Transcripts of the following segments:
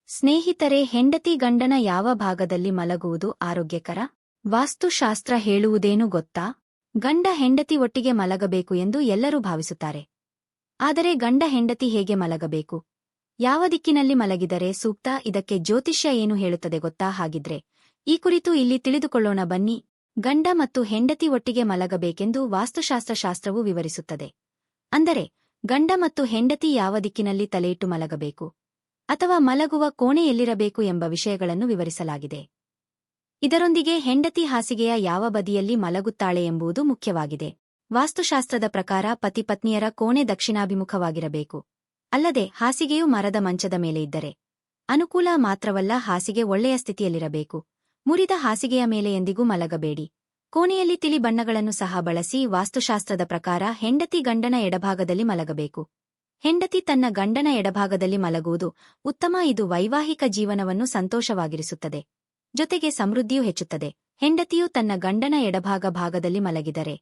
ಸ್ನೇಹಿತರೆ, ಹೆಂಡತಿ ಗಂಡನ ಯಾವ ಭಾಗದಲ್ಲಿ ಮಲಗುವುದು ಆರೋಗ್ಯಕರ? ವಾಸ್ತುಶಾಸ್ತ್ರ ಹೇಳುವುದೇನು ಗೊತ್ತಾ? ಗಂಡ ಹೆಂಡತಿ ಒಟ್ಟಿಗೆ ಮಲಗಬೇಕು ಎಂದು ಎಲ್ಲರೂ ಭಾವಿಸುತ್ತಾರೆ. ಆದರೆ ಗಂಡ ಹೆಂಡತಿ ಹೇಗೆ ಮಲಗಬೇಕು? ಯಾವ ದಿಕ್ಕಿನಲ್ಲಿ ಮಲಗಿದರೆ ಸೂಕ್ತ? ಇದಕ್ಕೆ ಜ್ಯೋತಿಷ್ಯ ಏನು ಹೇಳುತ್ತದೆ ಗೊತ್ತಾ? ಹಾಗಿದ್ರೆ ಈ ಕುರಿತು ಇಲ್ಲಿ ತಿಳಿದುಕೊಳ್ಳೋಣ ಬನ್ನಿ. ಗಂಡ ಮತ್ತು ಹೆಂಡತಿ ಒಟ್ಟಿಗೆ ಮಲಗಬೇಕೆಂದು ವಾಸ್ತುಶಾಸ್ತ್ರವು ವಿವರಿಸುತ್ತದೆ. ಅಂದರೆ ಗಂಡ ಮತ್ತು ಹೆಂಡತಿ ಯಾವ ದಿಕ್ಕಿನಲ್ಲಿ ತಲೆಯಿಟ್ಟು ಮಲಗಬೇಕು ಅಥವಾ ಮಲಗುವ ಕೋಣೆ ಎಲ್ಲಿರಬೇಕು ಎಂಬ ವಿಷಯಗಳನ್ನು ವಿವರಿಸಲಾಗಿದೆ. ಇದರೊಂದಿಗೆ ಹೆಂಡತಿ ಹಾಸಿಗೆಯ ಯಾವ ಬದಿಯಲ್ಲಿ ಮಲಗುತ್ತಾಳೆ ಎಂಬುದು ಮುಖ್ಯವಾಗಿದೆ. ವಾಸ್ತುಶಾಸ್ತ್ರದ ಪ್ರಕಾರ ಪತಿಪತ್ನಿಯರ ಕೋಣೆ ದಕ್ಷಿಣಾಭಿಮುಖವಾಗಿರಬೇಕು. ಅಲ್ಲದೆ ಹಾಸಿಗೆಯು ಮರದ ಮಂಚದ ಮೇಲೆ ಇದ್ದರೆ ಅನುಕೂಲ ಮಾತ್ರವಲ್ಲ, ಹಾಸಿಗೆ ಒಳ್ಳೆಯ ಸ್ಥಿತಿಯಲ್ಲಿರಬೇಕು. ಮುರಿದ ಹಾಸಿಗೆಯ ಮೇಲೆ ಎಂದಿಗೂ ಮಲಗಬೇಡಿ. ಕೋಣೆಯಲ್ಲಿ ತಿಳಿ ಬಣ್ಣಗಳನ್ನು ಸಹ ಬಳಸಿ. ವಾಸ್ತುಶಾಸ್ತ್ರದ ಪ್ರಕಾರ ಹೆಂಡತಿ ಗಂಡನ ಎಡಭಾಗದಲ್ಲಿ ಮಲಗಬೇಕು. ಹೆಂಡತಿ ತನ್ನ ಗಂಡನ ಎಡಭಾಗದಲ್ಲಿ ಮಲಗುವುದು ಉತ್ತಮ. ಇದು ವೈವಾಹಿಕ ಜೀವನವನ್ನು ಸಂತೋಷವಾಗಿರಿಸುತ್ತದೆ, ಜೊತೆಗೆ ಸಮೃದ್ಧಿಯೂ ಹೆಚ್ಚುತ್ತದೆ. ಹೆಂಡತಿಯು ತನ್ನ ಗಂಡನ ಭಾಗದಲ್ಲಿ ಮಲಗಿದರೆ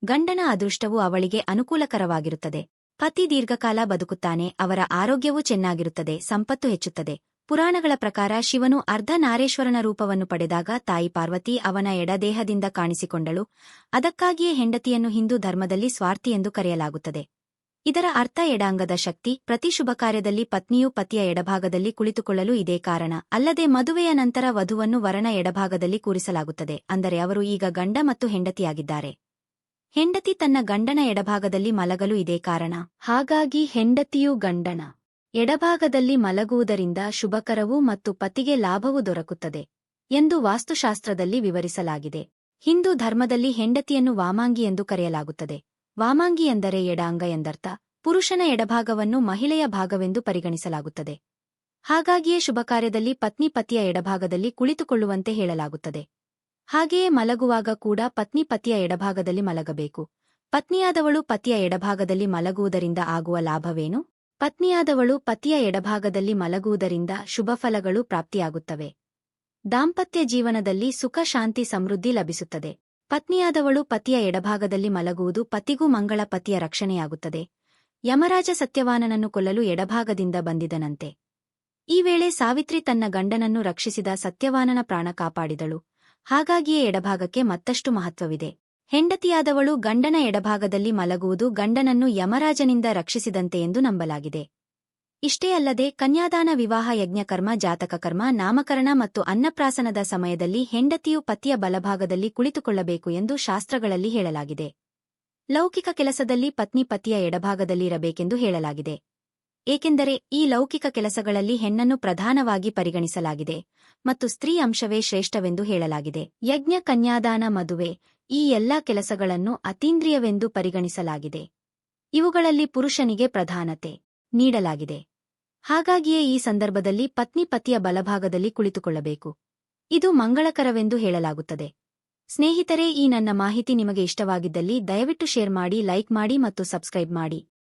ಗಂಡನ ಅದೃಷ್ಟವು ಅವಳಿಗೆ ಅನುಕೂಲಕರವಾಗಿರುತ್ತದೆ. ಪತಿ ದೀರ್ಘಕಾಲ ಬದುಕುತ್ತಾನೆ, ಅವರ ಆರೋಗ್ಯವೂ ಚೆನ್ನಾಗಿರುತ್ತದೆ, ಸಂಪತ್ತು ಹೆಚ್ಚುತ್ತದೆ. ಪುರಾಣಗಳ ಪ್ರಕಾರ ಶಿವನು ಅರ್ಧನಾರೇಶ್ವರನ ರೂಪವನ್ನು ಪಡೆದಾಗ ತಾಯಿ ಪಾರ್ವತಿ ಅವನ ಎಡದೇಹದಿಂದ ಕಾಣಿಸಿಕೊಂಡಳು. ಅದಕ್ಕಾಗಿಯೇ ಹೆಂಡತಿಯನ್ನು ಹಿಂದೂ ಧರ್ಮದಲ್ಲಿ ಸ್ವಾರ್ಥಿ ಎಂದು ಕರೆಯಲಾಗುತ್ತದೆ. ಇದರ ಅರ್ಥ ಎಡಾಂಗದ ಶಕ್ತಿ. ಪ್ರತಿ ಶುಭ ಕಾರ್ಯದಲ್ಲಿ ಪತ್ನಿಯು ಪತಿಯ ಎಡಭಾಗದಲ್ಲಿ ಕುಳಿತುಕೊಳ್ಳಲು ಇದೇ ಕಾರಣ. ಅಲ್ಲದೆ ಮದುವೆಯ ನಂತರ ವಧುವನ್ನು ವರನ ಎಡಭಾಗದಲ್ಲಿ ಕೂರಿಸಲಾಗುತ್ತದೆ. ಅಂದರೆ ಅವರು ಈಗ ಗಂಡ ಮತ್ತು ಹೆಂಡತಿಯಾಗಿದ್ದಾರೆ. ಹೆಂಡತಿ ತನ್ನ ಗಂಡನ ಎಡಭಾಗದಲ್ಲಿ ಮಲಗಲು ಇದೇ ಕಾರಣ. ಹಾಗಾಗಿ ಹೆಂಡತಿಯು ಗಂಡನ ಎಡಭಾಗದಲ್ಲಿ ಮಲಗುವುದರಿಂದ ಶುಭಕರವೂ ಮತ್ತು ಪತಿಗೆ ಲಾಭವೂ ದೊರಕುತ್ತದೆ ಎಂದು ವಾಸ್ತುಶಾಸ್ತ್ರದಲ್ಲಿ ವಿವರಿಸಲಾಗಿದೆ. ಹಿಂದೂ ಧರ್ಮದಲ್ಲಿ ಹೆಂಡತಿಯನ್ನು ವಾಮಾಂಗಿ ಎಂದು ಕರೆಯಲಾಗುತ್ತದೆ. ವಾಮಾಂಗಿ ಎಂದರೆ ಎಡಾಂಗ ಎಂದರ್ಥ. ಪುರುಷನ ಎಡಭಾಗವನ್ನು ಮಹಿಳೆಯ ಭಾಗವೆಂದು ಪರಿಗಣಿಸಲಾಗುತ್ತದೆ. ಹಾಗಾಗಿಯೇ ಶುಭಕಾರ್ಯದಲ್ಲಿ ಪತ್ನಿ ಪತಿಯ ಎಡಭಾಗದಲ್ಲಿ ಕುಳಿತುಕೊಳ್ಳುವಂತೆ ಹೇಳಲಾಗುತ್ತದೆ. ಹಾಗೆಯೇ ಮಲಗುವಾಗ ಕೂಡ ಪತ್ನಿ ಪತಿಯ ಎಡಭಾಗದಲ್ಲಿ ಮಲಗಬೇಕು. ಪತ್ನಿಯಾದವಳು ಪತಿಯ ಎಡಭಾಗದಲ್ಲಿ ಮಲಗುವುದರಿಂದ ಆಗುವ ಲಾಭವೇನು? ಪತ್ನಿಯಾದವಳು ಪತಿಯ ಎಡಭಾಗದಲ್ಲಿ ಮಲಗುವುದರಿಂದ ಶುಭಫಲಗಳು ಪ್ರಾಪ್ತಿಯಾಗುತ್ತವೆ. ದಾಂಪತ್ಯ ಜೀವನದಲ್ಲಿ ಸುಖ, ಶಾಂತಿ, ಸಮೃದ್ಧಿ ಲಭಿಸುತ್ತದೆ. ಪತ್ನಿಯಾದವಳು ಪತಿಯ ಎಡಭಾಗದಲ್ಲಿ ಮಲಗುವುದು ಪತಿಗೂ ಮಂಗಳ, ಪತಿಯ ರಕ್ಷಣೆಯಾಗುತ್ತದೆ. ಯಮರಾಜ ಸತ್ಯವಾನನನ್ನು ಕೊಲ್ಲಲು ಎಡಭಾಗದಿಂದ ಬಂದಿದನಂತೆ. ಈ ವೇಳೆ ಸಾವಿತ್ರಿ ತನ್ನ ಗಂಡನನ್ನು ರಕ್ಷಿಸಿದ ಸತ್ಯವಾನನ ಪ್ರಾಣ ಕಾಪಾಡಿದಳು. ಹಾಗಾಗಿಯೇ ಎಡಭಾಗಕ್ಕೆ ಮತ್ತಷ್ಟು ಮಹತ್ವವಿದೆ. ಹೆಂಡತಿಯಾದವಳು ಗಂಡನ ಎಡಭಾಗದಲ್ಲಿ ಮಲಗುವುದು ಗಂಡನನ್ನು ಯಮರಾಜನಿಂದ ರಕ್ಷಿಸಿದಂತೆ ಎಂದು ನಂಬಲಾಗಿದೆ. ಇಷ್ಟೇ ಅಲ್ಲದೆ ಕನ್ಯಾದಾನ, ವಿವಾಹ, ಯಜ್ಞಕರ್ಮ, ಜಾತಕಕರ್ಮ, ನಾಮಕರಣ ಮತ್ತು ಅನ್ನಪ್ರಾಸನದ ಸಮಯದಲ್ಲಿ ಹೆಂಡತಿಯು ಪತಿಯ ಬಲಭಾಗದಲ್ಲಿ ಕುಳಿತುಕೊಳ್ಳಬೇಕು ಎಂದು ಶಾಸ್ತ್ರಗಳಲ್ಲಿ ಹೇಳಲಾಗಿದೆ. ಲೌಕಿಕ ಕೆಲಸದಲ್ಲಿ ಪತ್ನಿ ಪತಿಯ ಎಡಭಾಗದಲ್ಲಿ ಇರಬೇಕೆಂದು ಹೇಳಲಾಗಿದೆ. ಏಕೆಂದರೆ ಈ ಲೌಕಿಕ ಕೆಲಸಗಳಲ್ಲಿ ಹೆಣ್ಣನ್ನು ಪ್ರಧಾನವಾಗಿ ಪರಿಗಣಿಸಲಾಗಿದೆ ಮತ್ತು ಸ್ತ್ರೀ ಅಂಶವೇ ಶ್ರೇಷ್ಠವೆಂದು ಹೇಳಲಾಗಿದೆ. ಯಜ್ಞ, ಕನ್ಯಾದಾನ, ಮದುವೆ ಈ ಎಲ್ಲಾ ಕೆಲಸಗಳನ್ನು ಅತೀಂದ್ರಿಯವೆಂದು ಪರಿಗಣಿಸಲಾಗಿದೆ. ಇವುಗಳಲ್ಲಿ ಪುರುಷನಿಗೆ ಪ್ರಧಾನತೆ ನೀಡಲಾಗಿದೆ. ಹಾಗಾಗಿಯೇ ಈ ಸಂದರ್ಭದಲ್ಲಿ ಪತ್ನಿ ಪತಿಯ ಬಲಭಾಗದಲ್ಲಿ ಕುಳಿತುಕೊಳ್ಳಬೇಕು. ಇದು ಮಂಗಳಕರವೆಂದು ಹೇಳಲಾಗುತ್ತದೆ. ಸ್ನೇಹಿತರೆ, ಈ ನನ್ನ ಮಾಹಿತಿ ನಿಮಗೆ ಇಷ್ಟವಾಗಿದ್ದಲ್ಲಿ ದಯವಿಟ್ಟು ಶೇರ್ ಮಾಡಿ, ಲೈಕ್ ಮಾಡಿ ಮತ್ತು ಸಬ್ಸ್ಕ್ರೈಬ್ ಮಾಡಿ.